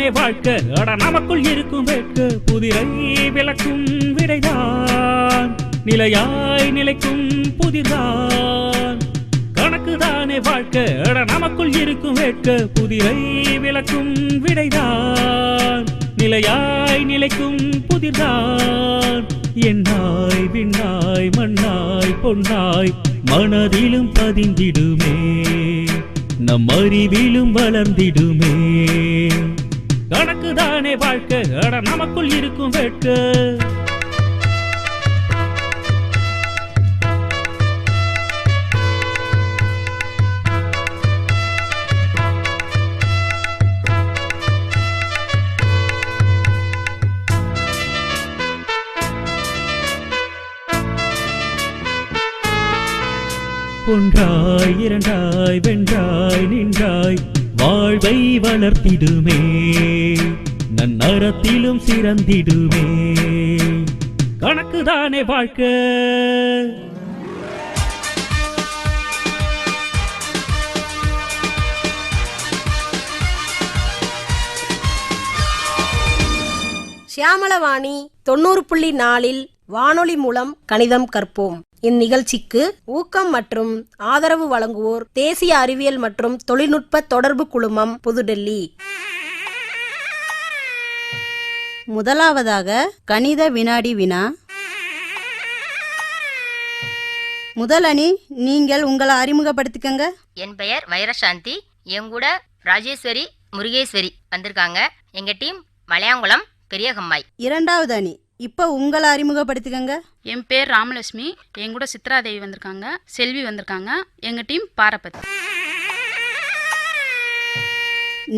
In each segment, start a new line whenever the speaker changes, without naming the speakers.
தானே வாழ்க்கை அட நமக்குள் இருக்கும் வேட்கை புதிரை விளக்கும் விடைதான் நிலையாய் நிலைக்கும் புதிர்தான் கணக்கு தானே வாழ்க்கை அட நமக்குள் இருக்கும் வேட்கை புதிரை விளக்கும் விடைதான் நிலையாய் நிலைக்கும் புதிர்தான் எண்ணாய் விண்ணாய் மண்ணாய் பொன்னாய் மனதிலும் பதிந்திடுமே நம் அறிவிலும் வளர்ந்திடுமே கணக்கு தானே வாழ்க்கை அட நமக்குள் இருக்கும் வேட்கை ஒன்றாய் இரண்டாய் வென்றாய் நின்றாய் வாழ்வை வளர்த்திடுமே நன்னறத்திலும் சிறந்திடுமே கணக்கு தானே வாழ்க்கை
சியாமளவாணி 90.4 வானொலி மூலம் கணிதம் கற்போம். இந்நிகழ்ச்சிக்கு ஊக்கம் மற்றும் ஆதரவு வழங்குவோர் தேசிய அறிவியல் மற்றும் தொழில்நுட்ப தொடர்பு குழுமம், புதுடெல்லி.
முதலாவதாக கணித வினாடி வினா. முதல் அணி, நீங்கள் உங்களை அறிமுகப்படுத்திக்கங்க.
என் பெயர் வைரசாந்தி. எங்கூட ராஜேஸ்வரி, முருகேஸ்வரி வந்திருக்காங்க. எங்க டீம் மலையாங்குளம் பெரிய கம்மாய்.
இரண்டாவது அணி, இப்போ உங்களை அறிமுகப்படுத்திக்கங்க.
என் பேர் ராமலட்சுமி. எங்கூட சித்ராதேவி வந்திருக்காங்க, செல்வி வந்திருக்காங்க. எங்கள் டீம் பாரபத்.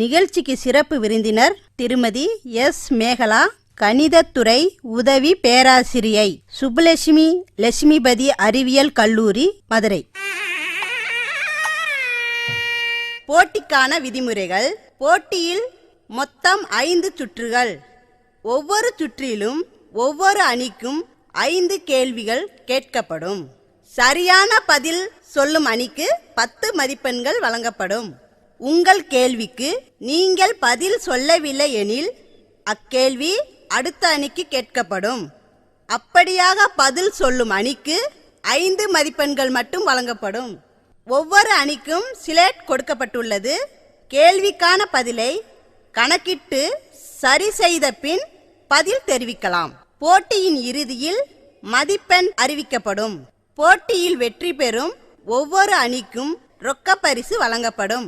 நிகழ்ச்சிக்கு சிறப்பு விருந்தினர் திருமதி எஸ் மேகலா, கணிதத்துறை உதவி பேராசிரியை, சுப்புலட்சுமி லட்சுமிபதி அறிவியல் கல்லூரி, மதுரை. போட்டிக்கான விதிமுறைகள். போட்டியில் மொத்தம் 5 சுற்றுகள். ஒவ்வொரு சுற்றிலும் ஒவ்வொரு அணிக்கும் 5 கேள்விகள் கேட்கப்படும். சரியான பதில் சொல்லும் அணிக்கு 10 மதிப்பெண்கள் வழங்கப்படும். உங்கள் கேள்விக்கு நீங்கள் பதில் சொல்லவில்லை எனில் அக்கேள்வி அடுத்த அணிக்கு கேட்கப்படும். அப்படியாக பதில் சொல்லும் அணிக்கு 5 மதிப்பெண்கள் மட்டும் வழங்கப்படும். ஒவ்வொரு அணிக்கும் ஸ்லேட் கொடுக்கப்பட்டுள்ளது. கேள்விக்கான பதிலை கணக்கிட்டு சரி செய்த பின் பதில் தெரிவிக்கலாம். போட்டியின் இறுதியில் மதிப்பெண் அறிவிக்கப்படும். போட்டியில் வெற்றி பெறும் ஒவ்வொரு அணிக்கும் ரொக்க பரிசு வழங்கப்படும்.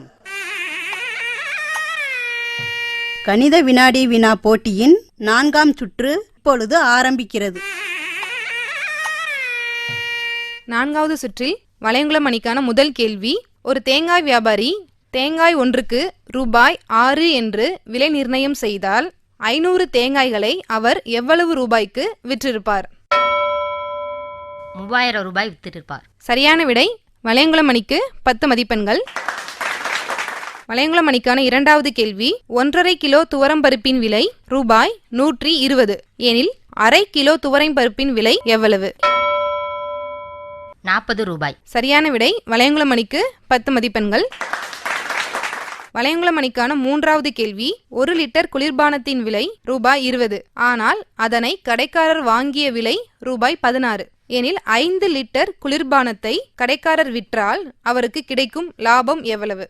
கணித வினாடி வினா போட்டியின் 4ஆம் சுற்று இப்பொழுது ஆரம்பிக்கிறது.
4வது சுற்றில் வளையங்குளம் அணிக்கான முதல் கேள்வி. ஒரு தேங்காய் வியாபாரி தேங்காய் ஒன்றுக்கு ரூபாய் 6 என்று விலை நிர்ணயம் செய்தால் 500 தேங்காய்களை அவர் எவ்வளவு ரூபாய்க்கு விற்றிருப்பார்?
3000 ரூபாய் வித்திருப்பார்.
சரியான விடை. வளையங்குளம் அணிக்கு 10 மதிப்பெண்கள். வளையங்குளம் அணிக்கான 2வது கேள்வி. 1.5 கிலோ துவரம்பருப்பின் விலை ரூபாய் 120 எனில் அரை கிலோ துவரம்பருப்பின் விலை எவ்வளவு?
40 ரூபாய்.
சரியான விடை. வளையங்குளம் அணிக்கு 10 மதிப்பெண்கள். வளையங்குளம் அணிக்கான 3வது கேள்வி. 1 லிட்டர் குளிர்பானத்தின் விலை ரூபாய் 20 ஆனால் அதனை கடைக்காரர் வாங்கிய விலை ரூபாய் 16 எனில் 5 லிட்டர் குளிர்பானத்தை கடைக்காரர் விற்றால் அவருக்கு கிடைக்கும் லாபம் எவ்வளவு?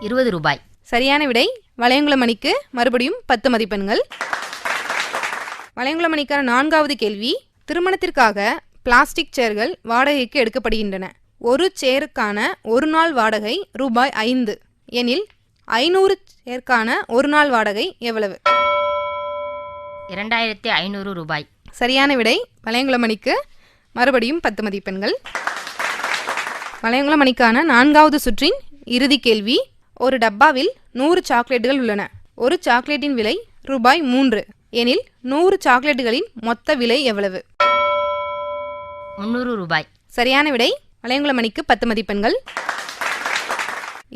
20 ரூபாய்.
சரியான விடை. வளையங்குளம் அணிக்கு மறுபடியும் 10 மதிப்பெண்கள். வளையங்குளம் அணிக்கான 4வது கேள்வி. திருமணத்திற்காக பிளாஸ்டிக் சேர்கள் வாடகைக்கு எடுக்கப்படுகின்றன. ஒரு சேருக்கான ஒரு நாள் வாடகை ரூபாய் 5 எனில் 500 சேருக்கான ஒரு நாள் வாடகை எவ்வளவு?
2500 ரூபாய்.
சரியான விடை. வளையங்குளம் அணிக்கு மறுபடியும் 10 மதிப்பெண்கள். வளையங்குளம் அணிக்கான 4வது சுற்றின் இறுதி கேள்வி. ஒரு டப்பாவில் 100 சாக்லேட்டுகள் உள்ளன. ஒரு சாக்லேட்டின் விலை ரூபாய் 3 எனில் 100 சாக்லேட்டுகளின் மொத்த விலை எவ்வளவு?
300 ரூபாய்.
சரியான விடை. வளையங்குளம் அணிக்கு 10 மதிப்பெண்கள்.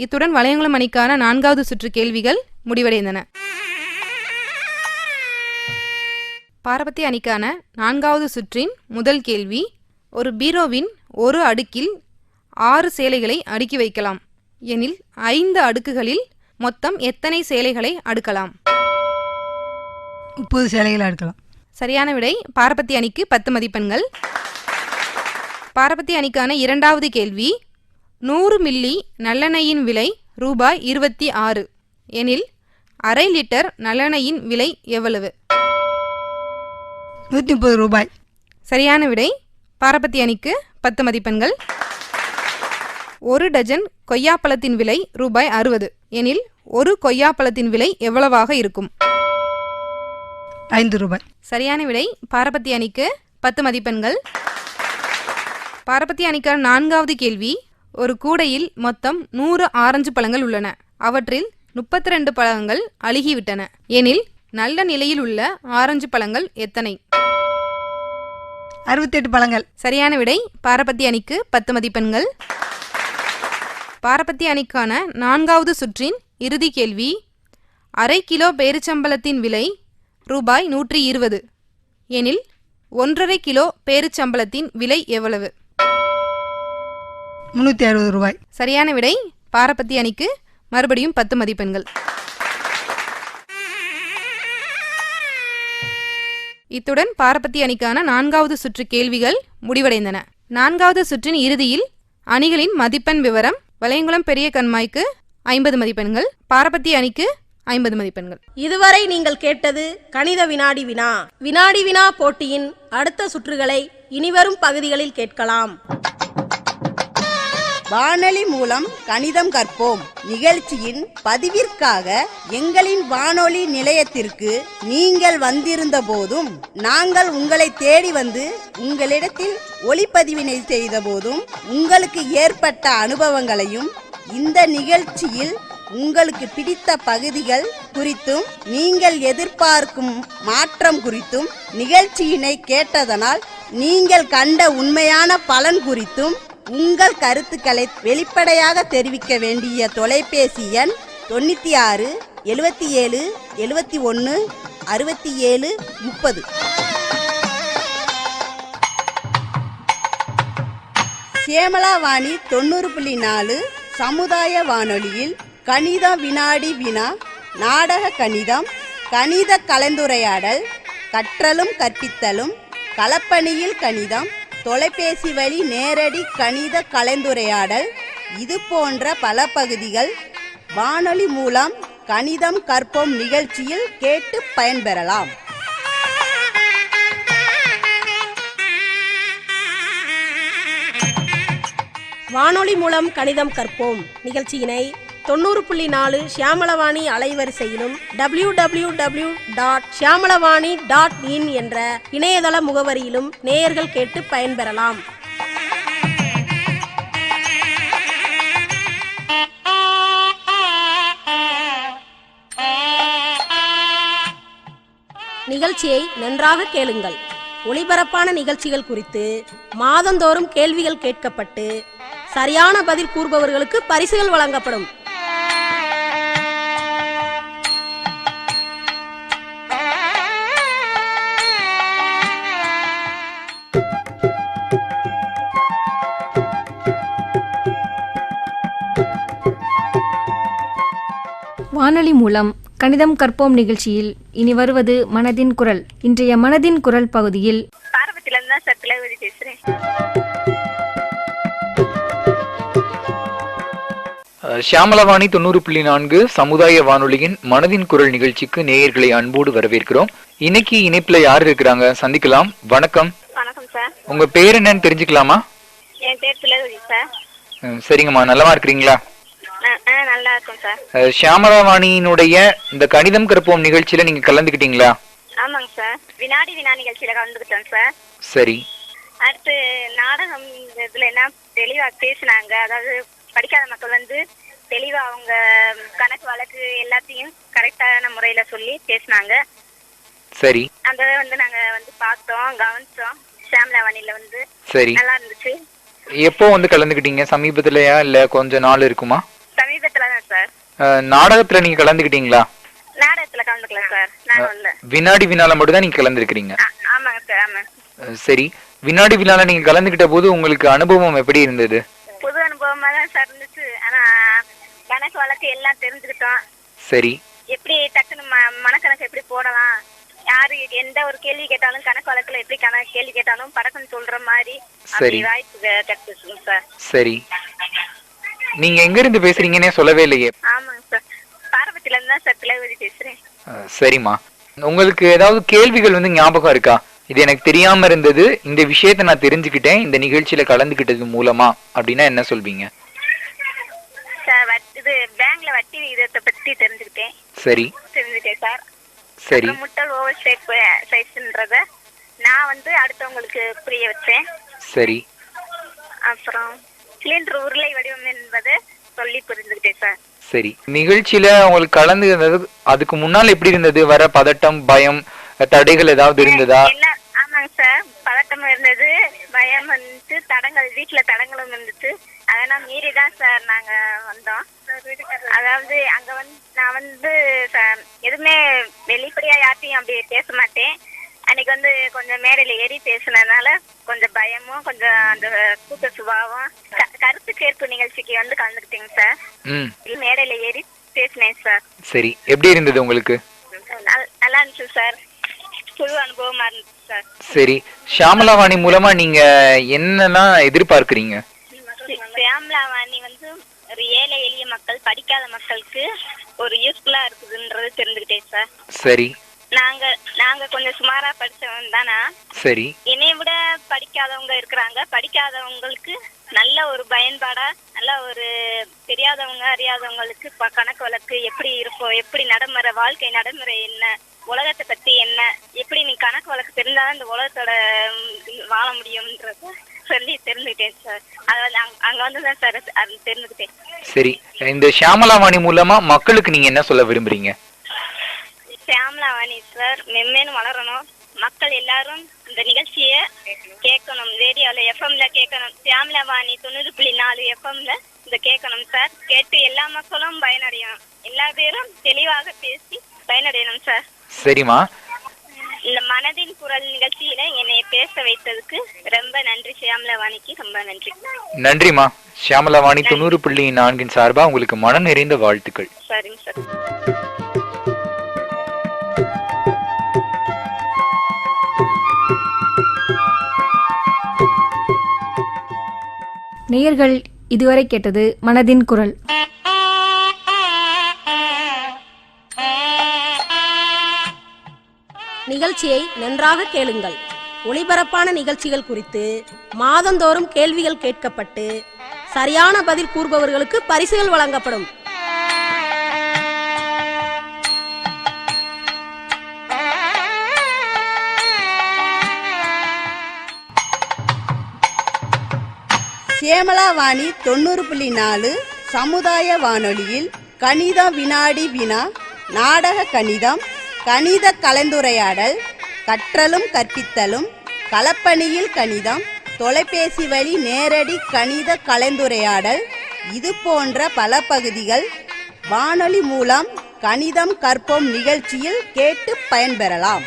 இத்துடன் வளையங்குளம் அணிக்கான 4வது சுற்று கேள்விகள் முடிவடைந்தன. பாரபத்தி அணிக்கான 4வது சுற்றின் முதல் கேள்வி. ஒரு பீரோவின் ஒரு அடுக்கில் 6 சேலைகளை அடுக்கி வைக்கலாம் எனில் 5 அடுக்குகளில் மொத்தம் எத்தனை சேலைகளை அடுக்கலாம்?
30 சேலைகளை அடுக்கலாம்.
சரியான விடை. பாரபத்தி அணிக்கு 10 மதிப்பெண்கள். பாரபத்தி அணிக்கான இரண்டாவது கேள்வி. 100 மில்லி நல்லெண்ணெயின் விலை ரூபாய் 26 எனில் அரை லிட்டர் நல்லெண்ணெயின் விலை எவ்வளவு?
130 ரூபாய்.
சரியான விடை. பாரபத்தி அணிக்கு 10 மதிப்பெண்கள். 1 டஜன் கொய்யாப்பழத்தின் விலை ரூபாய் 60 எனில் ஒரு கொய்யாப்பழத்தின் விலை எவ்வளவாக இருக்கும்?
5 ரூபாய்.
சரியான விடை. பாரபத்தி அணிக்கு 10 மதிப்பெண்கள். பாரபத்தி அணிக்கான நான்காவது கேள்வி. ஒரு கூடையில் மொத்தம் 100 ஆரஞ்சு பழங்கள் உள்ளன. அவற்றில் 32 பழங்கள் அழுகிவிட்டன எனில் நல்ல நிலையில் உள்ள ஆரஞ்சு பழங்கள் எத்தனை?
68 பழங்கள்.
சரியான விடை. பாரபத்தி அணிக்கு 10 மதிப்பெண்கள். பாரபத்தி அணிக்கான நான்காவது சுற்றின் இறுதி கேள்வி. அரை கிலோ பேரிச்சம்பழத்தின் விலை ரூபாய் 120 எனில் 1.5 கிலோ பேரிச்சம்பழத்தின் விலை எவ்வளவு?
360 ரூபாய்.
சரியான விடை. பாரபத்தி அணிக்கு மறுபடியும் 10 மதிப்பெண்கள். இத்துடன் பாரபத்தி அணிக்கான நான்காவது சுற்று கேள்விகள் முடிவடைந்தன. நான்காவது சுற்றின் இறுதியில் அணிகளின் மதிப்பெண் விவரம். வளையங்குளம் பெரிய கண்மாய்க்கு 50 மதிப்பெண்கள், பாரபத்தி அணிக்கு 50 மதிப்பெண்கள்.
இதுவரை நீங்கள் கேட்டது கணித வினாடி வினா. வினாடி வினா போட்டியின் அடுத்த சுற்றுகளை இனிவரும் பகுதிகளில் கேட்கலாம்.
வானொலி மூலம் கணிதம் கற்போம் நிகழ்ச்சியின் பதிவிற்காக எங்களின் வானொலி நிலையத்திற்கு நீங்கள் வந்திருந்த போதும், நாங்கள் உங்களை தேடி வந்து உங்களிடத்தில் ஒளிப்பதிவினை செய்த போதும் உங்களுக்கு ஏற்பட்ட அனுபவங்களையும், இந்த நிகழ்ச்சியில் உங்களுக்கு பிடித்த பகுதிகள் குறித்தும், நீங்கள் எதிர்பார்க்கும் மாற்றம் குறித்தும், நிகழ்ச்சியினை கேட்டதனால் நீங்கள் கண்ட உண்மையான பலன் குறித்தும் உங்கள் கருத்துக்களை வெளிப்படையாக தெரிவிக்க வேண்டிய தொலைபேசி எண் 96 77 71 67 30. சேமலாவாணி 90.4 சமுதாய வானொலியில் கணித வினாடி வினா, நாடக கணிதம், கணித கலந்துரையாடல், கற்றலும் கற்பித்தலும், களப்பணியில் கணிதம், தொலைபேசி வழி நேரடி கணித கலந்துரையாடல், இது போன்ற பல பகுதிகள் வானொலி மூலம் கணிதம் கற்போம் நிகழ்ச்சியில் கேட்டு பயன்பெறலாம்.
வானொலி மூலம் கணிதம் கற்போம் நிகழ்ச்சியினை 90.4 ஷியாமளவாணி அலைவரிசையிலும் www.ஷியாமளவாணி.in என்ற இணையதள முகவரியிலும் நேயர்கள் கேட்டு பயன்பெறலாம். நிகழ்ச்சியை நன்றாக கேளுங்கள். ஒளிபரப்பான நிகழ்ச்சிகள் குறித்து மாதந்தோறும் கேள்விகள் கேட்கப்பட்டு சரியான பதில் கூறுபவர்களுக்கு பரிசுகள் வழங்கப்படும்.
வானொலி மூலம் கணிதம் கற்போம் நிகழ்ச்சியில் இனி வருவது மனதின் குரல். இன்றைய மனதின் குரல் பகுதியில்
ஷியாமளவாணி 90.4 சமுதாய வானொலியின் மனதின் குரல் நிகழ்ச்சிக்கு நேயர்களை அன்போடு வரவேற்கிறோம். இன்னைக்கு இணைப்புல யார் இருக்கிறாங்க சந்திக்கலாம். வணக்கம்.
வணக்கம் சார்.
உங்க பேர் என்னன்னு தெரிஞ்சுக்கலாமா?
என் பேர் திலகவதி சார்.
சரிங்கம்மா, நல்லமா இருக்கிறீங்களா?
நல்லா இருக்கும் சார்.
ஷியாமளவாணியினுடைய இந்த கணிதம் கற்போம் நிகழ்ச்சியில நீங்க கலந்துக்கிட்டீங்களா?
ஆமாங்க சார். வினாடி வினா நிகழ்ச்சியில கலந்துக்கிட்டேன் சார்.
சரி.
அடுத்து நாடகம் இதுல என்ன தெளிவா பேசினாங்க. அதாவது படிக்காத மக்கள் வந்து தெளிவா அவங்க கணக்கு வழக்கு எல்லாத்தையும் கரெக்டான முறையில சொல்லி பேசினாங்க.
சரி.
அந்த வந்து நாங்க வந்து பார்த்தோம், கவனிச்சோம். ஷியாமளவாணியில வந்து
சரி,
நல்லா இருந்துச்சு.
எப்போ வந்து கலந்துக்கிட்டீங்க? சமீபத்திலயா இல்ல கொஞ்ச நாள் இருக்குமா?
சமீபத்துலதான் சார்.
நாடகத்துல நீங்க கலந்துக்கிட்டீங்களா?
நாடகத்துல கலந்துக்கல சார். நானும் இல்ல.
வினாடி வினால மட்டும் தான் நீங்க கலந்துருக்கீங்க?
ஆமாங்க சார். ஆமா.
சரி. வினாடி வினால நீங்க கலந்துக்கிட்ட போது உங்களுக்கு அனுபவம் எப்படி இருந்தது?
புது அனுபவமா தான் சார் இருந்துச்சு. ஆனா கணக்கு வழக்கு எல்லாம் தெரிஞ்சுக்கிட்டோம்.
சரி.
எப்படி டக்குன்னு மனக்கணக்கு எப்படி போடலாம், யாரு எந்த ஒரு கேள்வி கேட்டாலும் கணக்கு வழக்குல எப்படி கேள்வி கேட்டாலும் படக்கம் சொல்ற மாதிரி அப்படி வாய்ப்பு கிடைச்சிருக்குங்க சார்.
சரி, நீங்க எங்க இருந்து பேசுறீங்கன்னே சொல்லவே இல்லையே.
ஆமாங்க சார், பார்வதியில இருந்து தான் சார் திலகவதி பேசுறேன்.
சரிம்மா, உங்களுக்கு ஏதாவது கேள்விகள் வந்து ஞாபகம் இருக்கா? இது எனக்கு தெரியாம இருந்தது, இந்த விஷயத்த நான் தெரிஞ்சுக்கிட்டேன் இந்த நிகழ்ச்சியில கலந்துகிட்டது மூலமா அப்படின்னா என்ன சொல்வீங்க?
சார் இது பேங்க்ல வட்டி விகிதத்தை பத்தி தெரிஞ்சுக்கிட்டேன்.
சரி
தெரிஞ்சுக்கிட்டேன் சார்.
சரி.
முட்டல் ஓவர் ஷேப் சைஸ்ன்றத நான் வந்து அடுத்தவங்களுக்கு புரிய வச்சேன்.
சரி.
அப்புறம் சிலிண்டர் உருளை வடிவம் என்பதை சொல்லி புரிஞ்சுக்கிட்டேன் சார்.
சரி, நிகழ்ச்சியில உங்களுக்கு கலந்து அதுக்கு முன்னால் எப்படி இருந்தது? வர பதட்டம், பயம், தடைகள் ஏதாவது இருந்ததா?
ஆமாங்க சார், பதட்டமும் இருந்தது, பயம் வந்துட்டு, தடங்கள் வீட்டுல தடங்களும் இருந்துச்சு. அதெல்லாம் மீறி தான் சார் நாங்க வந்தோம். அதாவது அங்க நான் வந்து எதுவுமே வெளிப்படையா யார்ட்டையும் அப்படி பேச மாட்டேன். அன்னைக்கு வந்து கொஞ்சம் மேடையில ஏறி பேசுனதுனால கொஞ்சம் பயமும் கொஞ்சம் அந்த கூட்ட சுபாவம். கருத்து கேட்பு நிகழ்ச்சிக்கு வந்து கலந்துக்கிட்டேங்க சார். மேடையில ஏறி பேசினேன் சார்.
சரி, எப்படி இருந்தது உங்களுக்கு?
நல்லா இருந்துச்சு சார், புது அனுபவமா இருந்துச்சு சார்.
சரி, ஷியாமளாவாணி மூலமா நீங்க என்னெல்லாம் எதிர்பார்க்கிறீங்க?
ஷியாமளாவாணி வந்து ஒரு ஏழை எளிய மக்கள், படிக்காத மக்களுக்கு ஒரு யூஸ்ஃபுல்லா இருக்குதுன்றது தெரிஞ்சுக்கிட்டேன் சார்.
சரி.
நாங்க கொஞ்சம் சுமாரா படிச்சவங்க தானா.
சரி.
என்னைய விட படிக்காதவங்க இருக்கிறாங்க. படிக்காதவங்களுக்கு நல்ல ஒரு பயன்பாடா, நல்ல ஒரு தெரியாதவங்க அறியாதவங்களுக்கு கணக்கு வழக்கு எப்படி இருக்கும், எப்படி நடைமுறை, வாழ்க்கை நடைமுறை என்ன, உலகத்தை பத்தி என்ன, எப்படி நீ கணக்கு வழக்கு தெரிஞ்சாதான் இந்த உலகத்தோட வாழ முடியும்ன்றத சொல்லி தெரிஞ்சுக்கிட்டேன் சார். அதாவது அங்க வந்துதான் சார் அது தெரிஞ்சுக்கிட்டேன்.
சரி, இந்த ஷியாமளாவாணி மூலமா மக்களுக்கு நீங்க என்ன சொல்ல விரும்புறீங்க?
ஷியாமளாவாணி சார் மென்மேலும் வளரணும், மக்கள் எல்லாரும் இந்த நிகழ்ச்சிய கேட்கணும், ரேடியோல எஃப்எம்ல கேட்கணும். ஷியாமளாவாணி 90.4 எஃப்எம்ல இத கேட்கணும் சார். கேட்டு எல்லா மக்களும் பயனடையணும், எல்லா பேரும் தெளிவாக பேசி பயனடையணும் சார்.
சரிம்மா,
இந்த மனதின் குரல் நிகழ்ச்சியில என்னை பேச வைத்ததுக்கு ரொம்ப நன்றி. ஷியாமளாவாணிக்கு ரொம்ப நன்றி.
நன்றிமா. ஷியாமளாவாணி 90.4 சார்பா உங்களுக்கு மன நிறைந்த வாழ்த்துக்கள்.
சரிங்க சார்.
நேயர்கள் இதுவரை கேட்டது மனதின் குரல்.
நிகழ்ச்சியை நன்றாக கேளுங்கள். ஒளிபரப்பான நிகழ்ச்சிகள் குறித்து மாதந்தோறும் கேள்விகள் கேட்கப்பட்டு சரியான பதில் கூறுபவர்களுக்கு பரிசுகள் வழங்கப்படும்.
ஷியாமளாவாணி 90.4 சமுதாய வானொலியில் கணித வினாடி வினா, நாடக கணிதம், கணித கலந்துரையாடல், கற்றலும் கற்பித்தலும், களப்பணியில் கணிதம், தொலைபேசி வழி நேரடி கணித கலந்துரையாடல், இது போன்ற பல பகுதிகள் வானொலி மூலம் கணிதம் கற்போம் நிகழ்ச்சியில் கேட்டு பயன்பெறலாம்.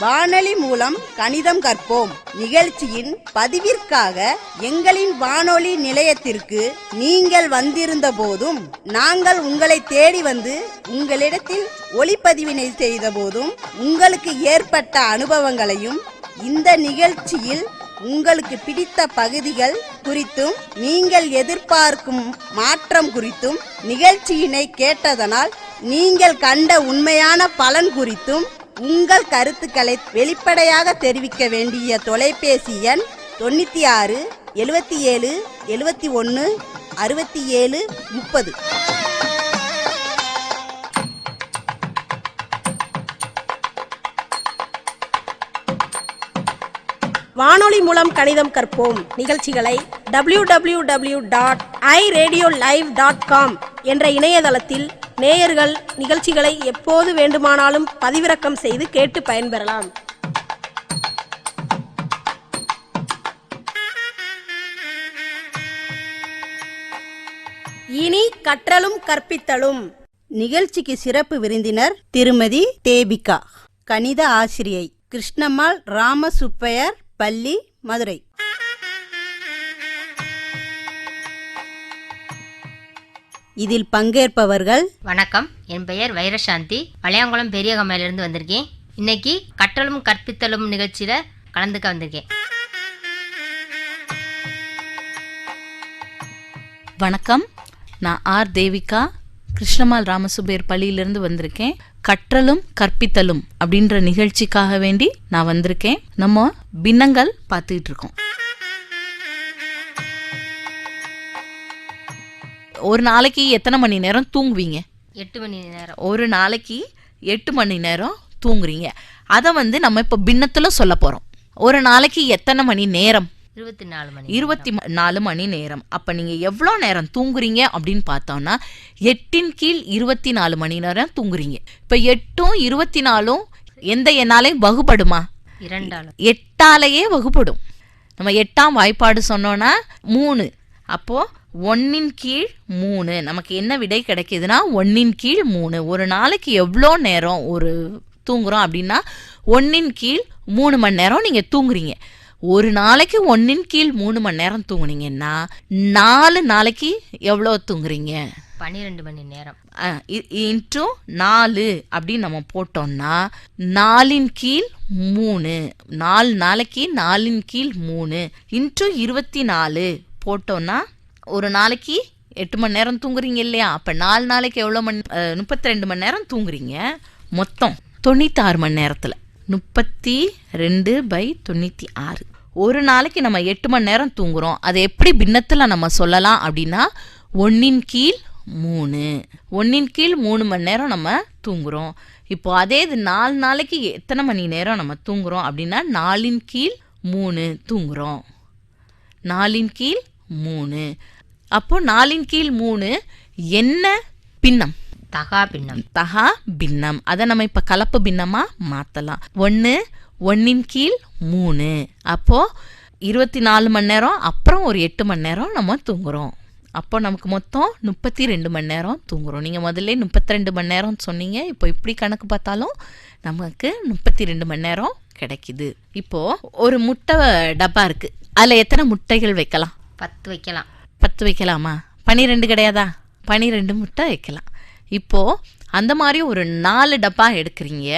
வானொலி மூலம் கணிதம் கற்போம் நிகழ்ச்சியின் பதிவிற்காக எங்களின் வானொலி நிலையத்திற்கு நீங்கள் வந்திருந்த போதும், நாங்கள் உங்களை தேடி வந்து உங்களிடத்தில் ஒளிப்பதிவினை செய்த போதும் உங்களுக்கு ஏற்பட்ட அனுபவங்களையும், இந்த நிகழ்ச்சியில் உங்களுக்கு பிடித்த பகுதிகள் குறித்தும், நீங்கள் எதிர்பார்க்கும் மாற்றம் குறித்தும், நிகழ்ச்சியினை கேட்டதனால் நீங்கள் கண்ட உண்மையான பலன் குறித்தும் உங்கள் கருத்துக்களை வெளிப்படையாக தெரிவிக்க வேண்டிய தொலைபேசி எண் 96 77 71 67 30.
வானொலி மூலம் கணிதம் கற்போம் நிகழ்ச்சிகளை www.iradiolive.com என்ற இணையதளத்தில் நேயர்கள் நிகழ்ச்சிகளை எப்போது வேண்டுமானாலும் பதிவிறக்கம் செய்து கேட்டு பயன்பெறலாம். இனி கற்றலும் கற்பித்தலும்
நிகழ்ச்சிக்கு சிறப்பு விருந்தினர் திருமதி தேபிகா, கணித ஆசிரியை, கிருஷ்ணம்மாள் ராமசுப்பையர் பள்ளி, மதுரை. இதில் பங்கேற்பவர்கள்
வணக்கம், என் பெயர் வைரசாந்தி. மலையாங்குளம் பெரியகம்மையிலிருந்து வந்திருக்கேன். இன்னைக்கு கற்றலும் கற்பித்தலும் நிகழ்ச்சியில கலந்துக்க வந்திருக்கேன்.
வணக்கம், நான் ஆர் தேவிகா, கிருஷ்ணமால் ராமசுபேர் பள்ளியிலிருந்து வந்திருக்கேன். கற்றலும் கற்பித்தலும் அப்படின்ற நிகழ்ச்சிக்காக வேண்டி நான் வந்திருக்கேன். நம்ம பின்னங்கள் பார்த்துக்கிட்டு இருக்கோம். ஒரு நாளைக்கு எத்தனை மணி நேரம் தூங்குவீங்க?
8 மணி நேரம்.
ஒரு நாளைக்கு 8 மணி நேரம் தூங்குறீங்க. அதை நம்ம இப்போ பின்னத்தில் சொல்ல போகிறோம். ஒரு நாளைக்கு எத்தனை மணி நேரம்?
24 மணி.
24 மணி நேரம். அப்போ நீங்கள் எவ்வளோ நேரம் தூங்குறீங்க அப்படின்னு பார்த்தோம்னா 8 கீழ் 24 மணி நேரம் தூங்குறீங்க. இப்போ 8ம் 24ம் எந்த எண்ணாலையும் வகுப்படுமா?
2ஆல்.
8ஆலேயே வகுப்படும். நம்ம 8ஆம் வாய்ப்பாடு சொன்னோன்னா 3. அப்போது 1 கீழ் 3 நமக்கு என்ன விடை கிடைக்கிதுன்னா 1 கீழ் 3. ஒரு நாளைக்கு எவ்வளோ நேரம் ஒரு தூங்குறோம் அப்படின்னா 1 கீழ் 3 மணி நேரம் நீங்கள் தூங்குறீங்க. ஒரு நாளைக்கு 1 கீழ் 3 மணி நேரம் தூங்குனீங்கன்னா 4 நாளைக்கு எவ்வளோ தூங்குறீங்க?
12 மணி நேரம்.
இன்ட்டு 4 அப்படின்னு நம்ம போட்டோம்னா 4 கீழ் 3, 4 நாளைக்கு 4 கீழ் 3 இன்ட்டு 24 போட்டோம்னா ஒரு நாளைக்கு 8 மணி நேரம் தூங்குறீங்க இல்லையா? அப்போ 4 நாளைக்கு எவ்வளோ 32 மணி நேரம் தூங்குறீங்க. மொத்தம் 96 மணி நேரத்தில் 32/96. ஒரு நாளைக்கு நம்ம 8 மணி நேரம் தூங்குறோம். அதை எப்படி பின்னத்தில் நம்ம சொல்லலாம் அப்படின்னா 1 கீழ் 3. 1 கீழ் 3 மணி நேரம் நம்ம தூங்குறோம். இப்போ அதே இது 4 நாளைக்கு எத்தனை மணி நேரம் நம்ம தூங்குறோம் அப்படின்னா 4 கீழ் 3 தூங்குறோம். 4 கீழ் 3. அப்போ 4 கீழ் 3 என்ன பின்னம்?
தகா பின்னம்.
தகா பின்னம். அதை நம்ம இப்போ கலப்பு பின்னமாக மாற்றலாம். 1 கீழ் 3. அப்போது 24 மணி நேரம் அப்புறம் ஒரு 8 மணி நேரம் நம்ம தூங்குறோம். அப்போ நமக்கு மொத்தம் 32 மணி நேரம் தூங்குறோம். நீங்கள் முதல்ல 32 மணி நேரம் சொன்னீங்க. இப்போ இப்படி கணக்கு பார்த்தாலும் நமக்கு 32 மணி நேரம் கிடைக்குது. இப்போது ஒரு முட்டை டப்பா இருக்குது. அதில் எத்தனை முட்டைகள் வைக்கலாம்?
10 வைக்கலாம்.
10 வைக்கலாமா? 12 கிடையாதா? 12 முட்டை வைக்கலாம். இப்போது அந்த மாதிரி ஒரு 4 டப்பா எடுக்கிறீங்க.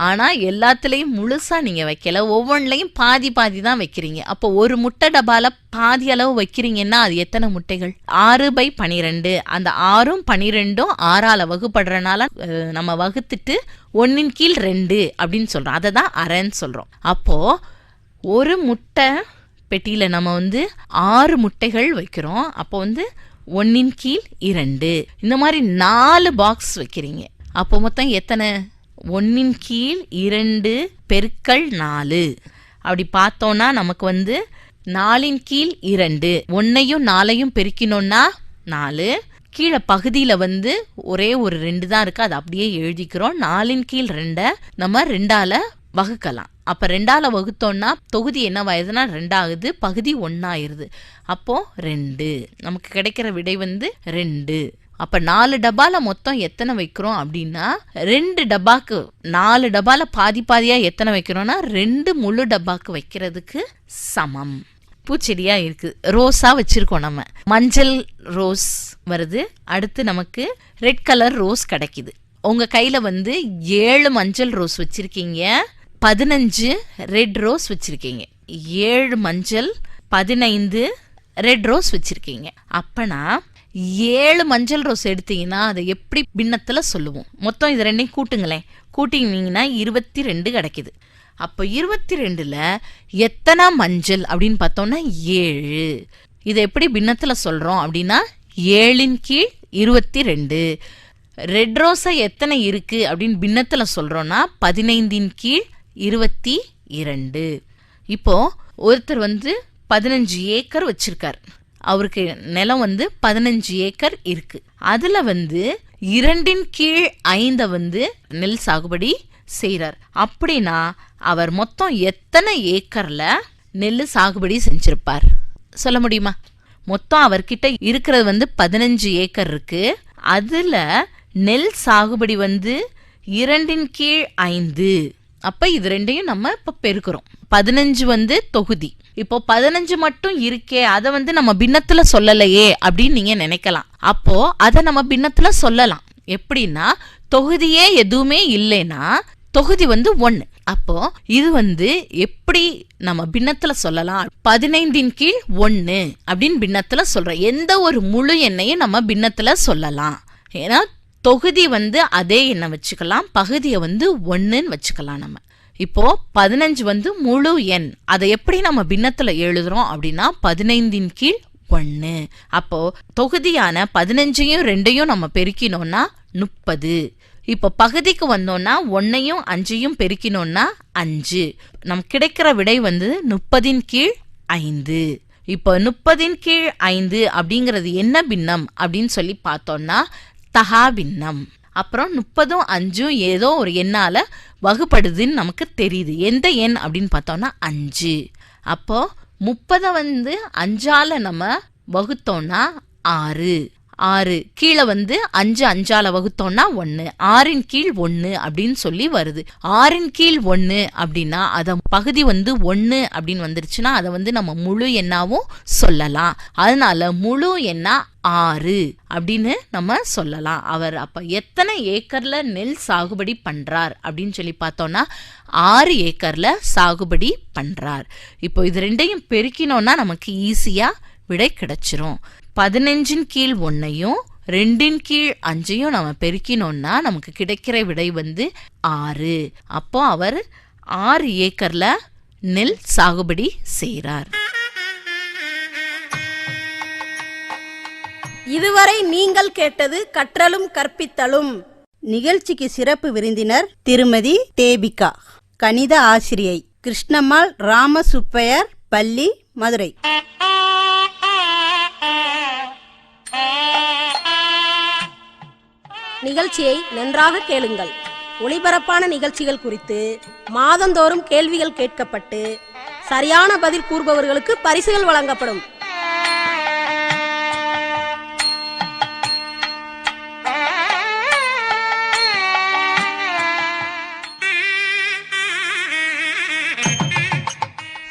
ஆனால் எல்லாத்துலேயும் முழுசாக நீங்கள் வைக்கல, ஒவ்வொன்றிலையும் பாதி பாதி தான் வைக்கிறீங்க. அப்போ ஒரு முட்டை டப்பாவில் பாதி அளவு வைக்கிறீங்கன்னா அது எத்தனை முட்டைகள்? 6/12. அந்த 6ம் 12ம் 6ஆல் வகுப்படுறனால நம்ம வகுத்துட்டு 1 கீழ் 2 அப்படின்னு சொல்கிறோம். அதை தான் அரைன்னு சொல்கிறோம். அப்போது ஒரு முட்டை பெட்டியில் நம்ம 6 முட்டைகள் வைக்கிறோம். அப்போ 1 கீழ் 2. இந்த மாதிரி 4 பாக்ஸ் வைக்கிறீங்க. அப்போ மொத்தம் எத்தனை? 1 கீழ் 2 பெருக்கல் 4. அப்படி பார்த்தோன்னா நமக்கு 4 கீழ் 2. 1ஐயும் 4ஐயும் பெருக்கினோன்னா 4. கீழே பகுதியில் ஒரே ஒரு 2 தான் இருக்குது. அது அப்படியே எழுதிக்கிறோம். 4 கீழ் 2 நம்ம 2ஆல் வகுக்கலாம். அப்போ 2ஆல் வகுத்தோன்னா தொகுதி என்னவாயிருதுன்னா 2 ஆகுது, பகுதி 1 ஆயிடுது. அப்போது 2 நமக்கு கிடைக்கிற விடை 2. அப்போ 4 டப்பாவில் மொத்தம் எத்தனை வைக்கிறோம் அப்படின்னா 2 டப்பாக்கு 4 டப்பாவில் பாதி பாதியாக எத்தனை வைக்கிறோன்னா 2 முழு டப்பாக்கு வைக்கிறதுக்கு சமம். பூச்செடியாக இருக்குது, ரோஸாக வச்சுருக்கோம். நம்ம மஞ்சள் ரோஸ் வருது. அடுத்து நமக்கு ரெட் கலர் ரோஸ் கிடைக்குது. உங்கள் கையில் 7 மஞ்சள் ரோஸ் வச்சுருக்கீங்க, 15 ரெட் ரோஸ் வச்சுருக்கீங்க. 7 மஞ்சள் 15 ரெட் ரோஸ் வச்சுருக்கீங்க. அப்போனா 7 மஞ்சள் ரோஸ் எடுத்தீங்கன்னா அதை எப்படி பின்னத்தில் சொல்லுவோம்? மொத்தம் இது ரெண்டையும் கூட்டுங்களேன். கூட்டிங்கன்னா 22 கிடைக்குது. அப்போ 22ல் எத்தனை மஞ்சள் அப்படின்னு பார்த்தோம்னா 7. இதை எப்படி பின்னத்தில் சொல்கிறோம் அப்படின்னா 7 கீழ் 22. ரெட் ரோஸை எத்தனை இருக்குது அப்படின்னு பின்னத்தில் சொல்கிறோன்னா 15 கீழ் 22. இப்போது ஒருத்தர் 15 ஏக்கர் வச்சுருக்கார். அவருக்கு நிலம் 15 ஏக்கர் இருக்குது. அதில் 2 கீழ் 5 நெல் சாகுபடி செய்கிறார். அப்படின்னா அவர் மொத்தம் எத்தனை ஏக்கரில் நெல் சாகுபடி செஞ்சுருப்பார் சொல்ல முடியுமா? மொத்தம் அவர்கிட்ட இருக்கிறது 15 ஏக்கர் இருக்குது. அதில் நெல் சாகுபடி 2 கீழ் 5. அப்போ இது ரெண்டையும் நம்ம இப்போ பெருக்கிறோம். 15 தொகுதி. இப்போ 15 மட்டும் இருக்கே, அதை நம்ம பின்னத்தில் சொல்லலையே அப்படின்னு நீங்கள் நினைக்கலாம். அப்போ அதை நம்ம பின்னத்துல சொல்லலாம். எப்படின்னா தொகுதியே எதுவுமே இல்லைன்னா தொகுதி 1. அப்போ இது எப்படி நம்ம பின்னத்துல சொல்லலாம்? 15 கீழ் 1 அப்படின்னு பின்னத்துல சொல்றோம். எந்த ஒரு முழு எண்ணையும் நம்ம பின்னத்துல சொல்லலாம். ஏன்னா தொகுதி அதே எண்ணை வச்சுக்கலாம், பகுதியை 1ன்னு வச்சுக்கலாம். நம்ம இப்போ 15 முழு எண். அதை எப்படி நம்ம பின்னத்துல எழுதுறோம் அப்படின்னா 15 கீழ் 1. அப்போ தொகுதியான 15ஐயும் 2ஐயும் நம்ம பெருக்கினோம்னா 30. இப்போ பகுதிக்கு வந்தோம்னா 1ஐயும் 5ஐயும் பெருக்கினோம்னா 5. நமக்கு கிடைக்கிற விடை 30 கீழ் 5. இப்போ 30 கீழ் 5 அப்படிங்கிறது என்ன பின்னம் அப்படின்னு சொல்லி பார்த்தோம்னா தகா பின்னம். அப்புறம் 30ம் 5ம் ஏதோ ஒரு எண்ணால வகுப்படுதுன்னு நமக்கு தெரியுது. எந்த எண் அப்படின்னு பார்த்தோம்னா 5. அப்போ 30 5ஆல நம்ம வகுத்தோம்னா 6. கீழே 5 5ஆல வகுத்தோம்னா 1. 6ன் கீழ் 1 அப்படின்னு சொல்லி வருது. 6ன் கீழ் 1 அப்படின்னா அத பகுதி 1 அப்படின்னு வந்துருச்சுன்னா அதை நம்ம முழு எண்ணாவும் சொல்லலாம். அதனால முழு எண்ணா 6 அப்படின்னு நம்ம சொல்லலாம். அவர் அப்ப எத்தனை ஏக்கர்ல நெல் சாகுபடி பண்றார் அப்படின்னு சொல்லி பார்த்தோம்னா 6 ஏக்கர்ல சாகுபடி பண்றார். இப்போ இது ரெண்டையும் பெருக்கினோம்னா நமக்கு ஈஸியா விடை கிடைச்சிரும். 15ன் கீழ் 1ஐயும் 2ன் கீழ் 5ஐயும் நம்ம பெருக்கினோம்னா நமக்கு கிடைக்கிற விடை 6. அப்போ அவர் 6 ஏக்கர்ல நெல் சாகுபடி செய்கிறார்.
இதுவரை நீங்கள் கேட்டது கற்றலும் கற்பித்தலும்.
நிகழ்ச்சிக்கு சிறப்பு விருந்தினர் திருமதி தேபிகா, கணித ஆசிரியை, கிருஷ்ணம்மாள் ராமசுப்பையர் பள்ளி, மதுரை.
நிகழ்ச்சியை நன்றாக கேளுங்கள். ஒளிபரப்பான நிகழ்ச்சிகள் குறித்து மாதந்தோறும் கேள்விகள் கேட்கப்பட்டு சரியான பதில் கூறுபவர்களுக்கு பரிசுகள் வழங்கப்படும்.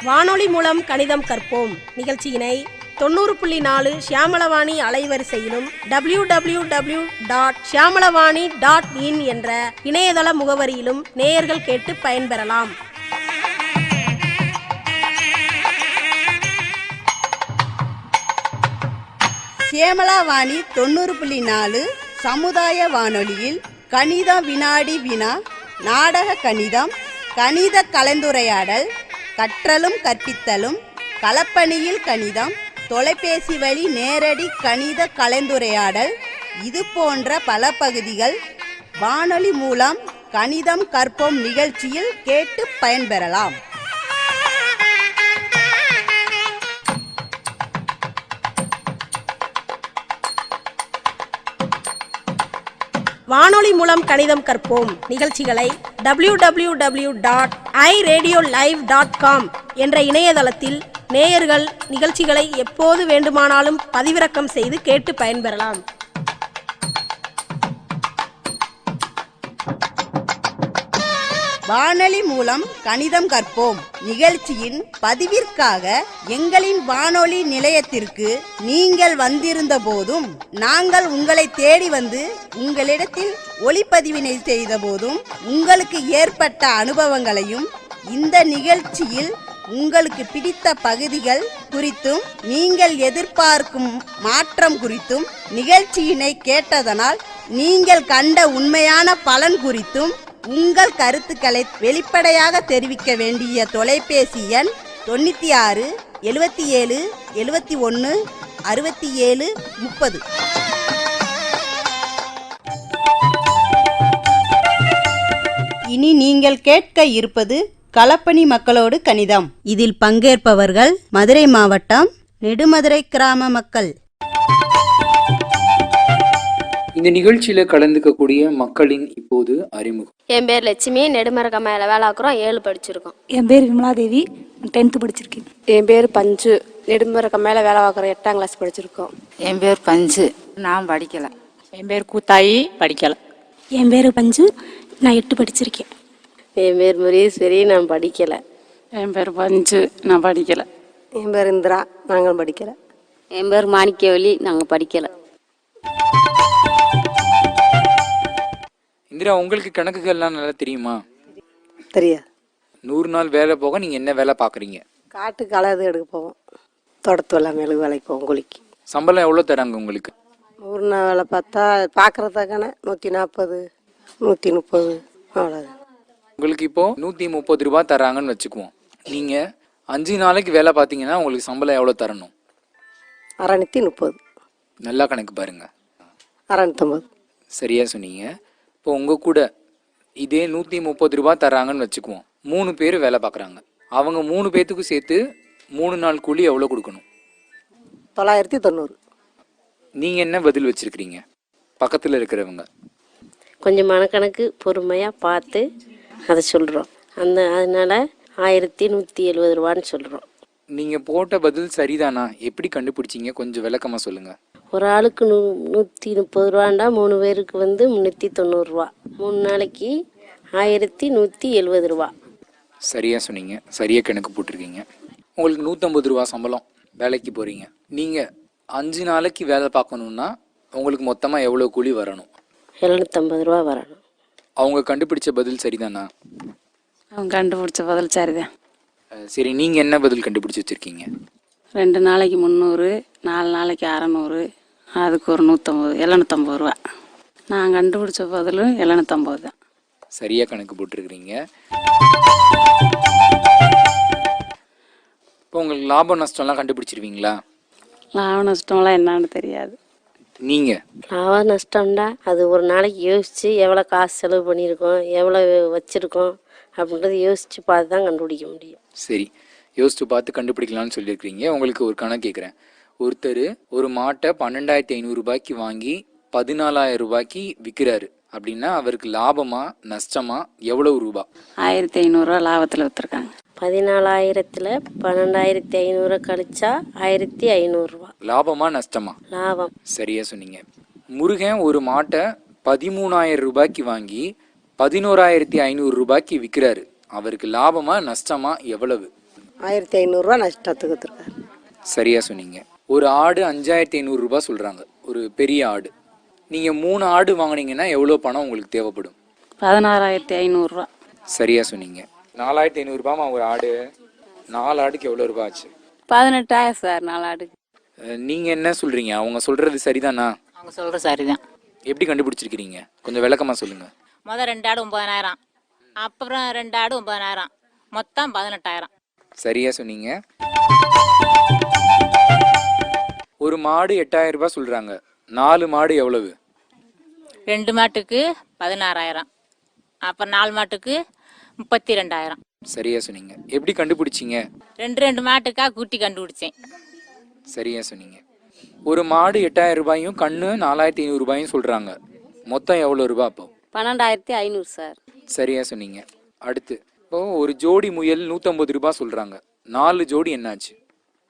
வானொலி மூலம் கணிதம் கற்போம் நிகழ்ச்சியினை 90.4 ஷியாமளவாணி அலைவரிசையிலும் www.shyamalavanni.in என்ற இணையதள முகவரியிலும் நேயர்கள் கேட்டு பயன்பெறலாம்.
ஷியாமளாவாணி 90.4 சமுதாய வானொலியில் கணித வினாடி வினா, நாடக கணிதம், கணித கலந்துரையாடல், கற்றலும் கற்பித்தலும், களப்பணியில் கணிதம், தொலைபேசி வழி நேரடி கணித கலந்துரையாடல், இது போன்ற பல பகுதிகள் வானொலி மூலம் கணிதம் கற்போம் நிகழ்ச்சியில் கேட்டு பயன்பெறலாம்.
வானொலி மூலம் கணிதம் கற்போம் நிகழ்ச்சிகளை www.iradiolive.com என்ற இணையதளத்தில் நேயர்கள் நிகழ்ச்சிகளை எப்போது வேண்டுமானாலும் பதிவிறக்கம் செய்து கேட்டு பயன்பெறலாம்.
வானொலி மூலம் கணிதம் கற்போம் நிகழ்ச்சியின் பதிவிற்காக எங்களின் வானொலி நிலையத்திற்கு நீங்கள் வந்திருந்த போதும், நாங்கள் உங்களை தேடி வந்து உங்களிடத்தில் ஒளிப்பதிவினை செய்த போதும் உங்களுக்கு ஏற்பட்ட அனுபவங்களையும், இந்த நிகழ்ச்சியில் உங்களுக்கு பிடித்த பகுதிகள் குறித்தும், நீங்கள் எதிர்பார்க்கும் மாற்றம் குறித்தும், நிகழ்ச்சியினை கேட்டதனால் நீங்கள் கண்ட உண்மையான பலன் குறித்தும் உங்கள் கருத்துக்களை வெளிப்படையாக தெரிவிக்க வேண்டிய தொலைபேசி எண் 96 77 71 67 30. இனி நீங்கள் கேட்க இருப்பது களப்பணி மக்களோடு கணிதம். இதில் பங்கேற்பவர்கள் மதுரை மாவட்டம் நெடுமதுரை கிராம மக்கள்.
இந்த நிகழ்ச்சியில கலந்துக்கக்கூடிய மக்களின் இப்போது அறிமுகம்.
என் பேர் லட்சுமி, நெடுமரக மேல வேலை ஆக்குறோம், 7 படிச்சிருக்கோம்.
என் பேர் விமலாதேவி, 10th படிச்சிருக்கேன்.
என் பேர் பஞ்சு, நெடுமரக மேல வேலை ஆக்குறோம், 8ஆம் கிளாஸ் படிச்சிருக்கோம்.
என் பேர் பஞ்சு, நான் படிக்கல.
என் பேர் கூத்தாயி, படிக்கல.
என் பேர் பஞ்சு, நான் 8 படிச்சிருக்கேன்.
என் பேர் முரீஸ்வரி, நான் படிக்கல.
என் பேர் பஞ்சு, நான் படிக்கல.
என் பேர் இந்திரா, நாங்கள் படிக்கல.
என் பேர் மாணிக்கவலி, நாங்கள் படிக்கல.
இந்திரா, உங்களுக்கு கணக்குகள்லாம் நல்லா தெரியுமா?
தெரியாது.
100 நாள் வேலை போக நீங்கள் என்ன வேலை பார்க்குறீங்க?
காட்டுக்கு அளவு எடுக்க போவோம், தோட்டத்து வேலை மெழுகு வேலைக்கு போவோம், கூலிக்கு.
சம்பளம் எவ்வளோ தராங்க உங்களுக்கு?
100 நாள் வேலை பார்த்தா பார்க்குறதாக்கான 140, 130 அவ்வளோதான்.
உங்களுக்கு இப்போ 130 ரூபா தராங்கன்னு வச்சுக்குவோம். நீங்கள் 5 நாளைக்கு வேலை பார்த்தீங்கன்னா உங்களுக்கு சம்பளம் எவ்வளோ தரணும்?
630.
நல்லா கணக்கு பாருங்க.
650.
சரியா சொன்னீங்க. இப்போ உங்கள் கூட இதே 130 ரூபா தராங்கன்னு வச்சுக்குவோம். 3 பேர் வேலை பார்க்குறாங்க. அவங்க 3 பேர்த்துக்கும் சேர்த்து 3 நாள் கூலி எவ்வளோ கொடுக்கணும்?
990.
நீங்கள் என்ன பதில் வச்சுருக்கிறீங்க? பக்கத்தில் இருக்கிறவங்க
கொஞ்சம் மனக்கணக்கு பொறுமையாக பார்த்து அதை சொல்கிறோம். அதனால 1170 ரூபான்னு சொல்கிறோம்.
நீங்கள் போட்ட பதில் சரிதானா? எப்படி கண்டுபிடிச்சிங்க? கொஞ்சம் விளக்கமாக சொல்லுங்கள்.
ஒரு ஆளுக்கு 130 ரூபாண்டா 3 பேருக்கு 390 ரூபா. 3 நாளைக்கு 1170 ரூபா.
சரியாக சொன்னீங்க. சரியாக கணக்கு போட்டிருக்கீங்க. உங்களுக்கு 150 ரூபா சம்பளம், வேலைக்கு போகிறீங்க. நீங்கள் 5 நாளைக்கு வேலை பார்க்கணுன்னா உங்களுக்கு மொத்தமாக எவ்வளோ கூலி வரணும்?
750 ரூபா வரணும்.
அவங்க கண்டுபிடிச்ச பதில் சரிதானா?
அவங்க கண்டுபிடிச்ச பதில் சரிதான்.
சரி, நீங்கள் என்ன பதில் கண்டுபிடிச்சி வச்சுருக்கீங்க?
2 நாளைக்கு 300, 4 நாளைக்கு 600, அதுக்கு ஒரு 750 ரூபா. நான் கண்டுபிடிச்ச பதிலும் 750 தான்.
சரியாக கணக்கு போட்டிருக்கிறீங்க. இப்போ உங்களுக்கு லாபம் நஷ்டம்லாம் கண்டுபிடிச்சிருவீங்களா?
லாபம் நஷ்டம்லாம் என்னன்னு தெரியாது.
நீங்கள்
லாபம் நஷ்டம்டா அது ஒரு நாளைக்கு யோசித்து எவ்வளோ காசு செலவு பண்ணியிருக்கோம், எவ்வளோ வச்சுருக்கோம் அப்படின்றத யோசித்து பார்த்து தான் கண்டுபிடிக்க முடியும்.
சரி, யோசித்து பார்த்து கண்டுபிடிக்கலாம்னு சொல்லியிருக்கிறீங்க. உங்களுக்கு ஒரு கணக்கு கேட்குறேன். ஒருத்தர் ஒரு மாட்டை 12,500 ரூபாய்க்கு வாங்கி 14,000 ரூபாய்க்கு விற்கிறாரு அப்படின்னா அவருக்கு லாபமா நஷ்டமா எவ்வளவு ரூபா?
1500 ரூபா லாபத்தில் விற்றுருக்காங்க.
14,000ல் 12,500 கழிச்சா 1,500 ரூபா.
லாபமா நஷ்டமா?
லாபம்.
சரியா சொன்னீங்க. முருகன் ஒரு மாட்டை 13,000 ரூபாய்க்கு வாங்கி 11,500 ரூபாய்க்கு விற்கிறாரு. அவருக்கு லாபமா நஷ்டமா எவ்வளவு?
1,500 ரூபா நஷ்டத்துக்கு விற்றுருக்காரு.
சரியா சொன்னீங்க. ஒரு ஆடு 5,500 ரூபாய் சொல்றாங்க, ஒரு பெரிய ஆடு. நீங்க 3 ஆடு வாங்கினீங்கன்னா எவ்வளோ பணம் உங்களுக்கு தேவைப்படும்?
16,500 ரூபா.
சரியா சொன்னீங்க. 4,500 ரூபாமா ஒரு ஆடு. 4 ஆடுக்கு எவ்வளோ ரூபா ஆச்சு?
18,000 சார் 4 ஆடுக்கு.
நீங்க என்ன சொல்றீங்க? அவங்க சொல்றது சரிதானா?
அவங்க சொல்கிற சரிதான்.
எப்படி கண்டுபிடிச்சிருக்கிறீங்க? கொஞ்சம் விளக்கமா சொல்லுங்க.
முதல் 2 ஆடு 9,000, அப்புறம் 2 ஆடு 9,000, மொத்தம் 18,000.
சரியா சொன்னீங்க. ஒரு மாடு 8,000 ரூபாய் சொல்றாங்க. 4 மாடு எவ்வளவு?
2 மாட்டுக்கு 16,000, அப்புறம் 4 மாட்டுக்கு 32,000.
சரியா சொன்னீங்க. எப்படி கண்டுபிடிச்சிங்க?
2 மாட்டுக்காக கூட்டி கண்டுபிடிச்சேன்.
சரியா சொன்னீங்க. ஒரு மாடு 8,000 ரூபாயும் கண்ணு 4,500 ரூபாயும் சொல்றாங்க. மொத்தம் எவ்வளோ ரூபா அப்போ?
12,500 சார்.
சரியா சொன்னீங்க. அடுத்து, இப்போ ஒரு ஜோடி முயல் 150 ரூபாய் சொல்றாங்க. 4 ஜோடி என்னாச்சு?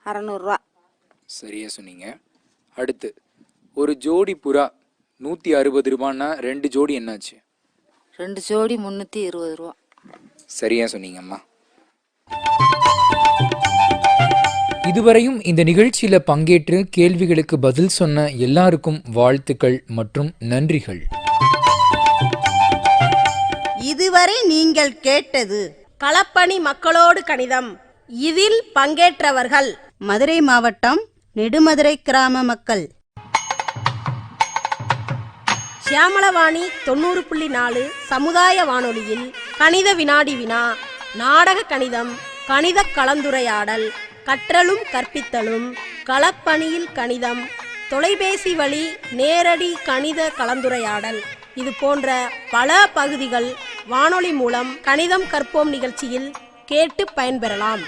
600 ரூபா.
சரியா சொன்னீங்க. அடுத்து, ஒரு ஜோடி புறா 160 ரூபான்னா 2 ஜோடி என்னாச்சு?
2 ஜோடி 320 ரூபா.
சரியா சொன்னீங்கம்மா. இதுவரையும் இந்த நிகழ்ச்சியில பங்கேற்று கேள்விகளுக்கு பதில் சொன்ன எல்லாருக்கும் வாழ்த்துக்கள் மற்றும் நன்றிகள்.
இதுவரை நீங்கள் கேட்டது
களப்பணி மக்களோடு கணிதம். இதில் பங்கேற்றவர்கள்
மதுரை மாவட்டம் நெடுமதுரை கிராம மக்கள்.
சியாமளவாணி 90.4 சமுதாய வானொலியில் கணித வினாடி வினா, நாடக கணிதம், கணித கலந்துரையாடல், கற்றலும் கற்பித்தலும், களப்பணியில் கணிதம், தொலைபேசி வழி நேரடி கணித கலந்துரையாடல், இது போன்ற பல பகுதிகள் வானொலி மூலம் கணிதம் கற்போம் நிகழ்ச்சியில் கேட்டு பயன்பெறலாம்.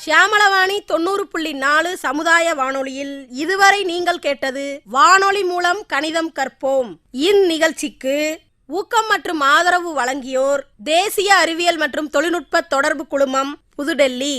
சியாமளவாணி 90.4 சமுதாய வானொலியில் இதுவரை நீங்கள் கேட்டது வானொலி மூலம் கணிதம் கற்போம். இந்நிகழ்ச்சிக்கு ஊக்கம் மற்றும் ஆதரவு வழங்கியோர் தேசிய அறிவியல் மற்றும் தொழில்நுட்ப தொடர்பு குழுமம், புதுடெல்லி.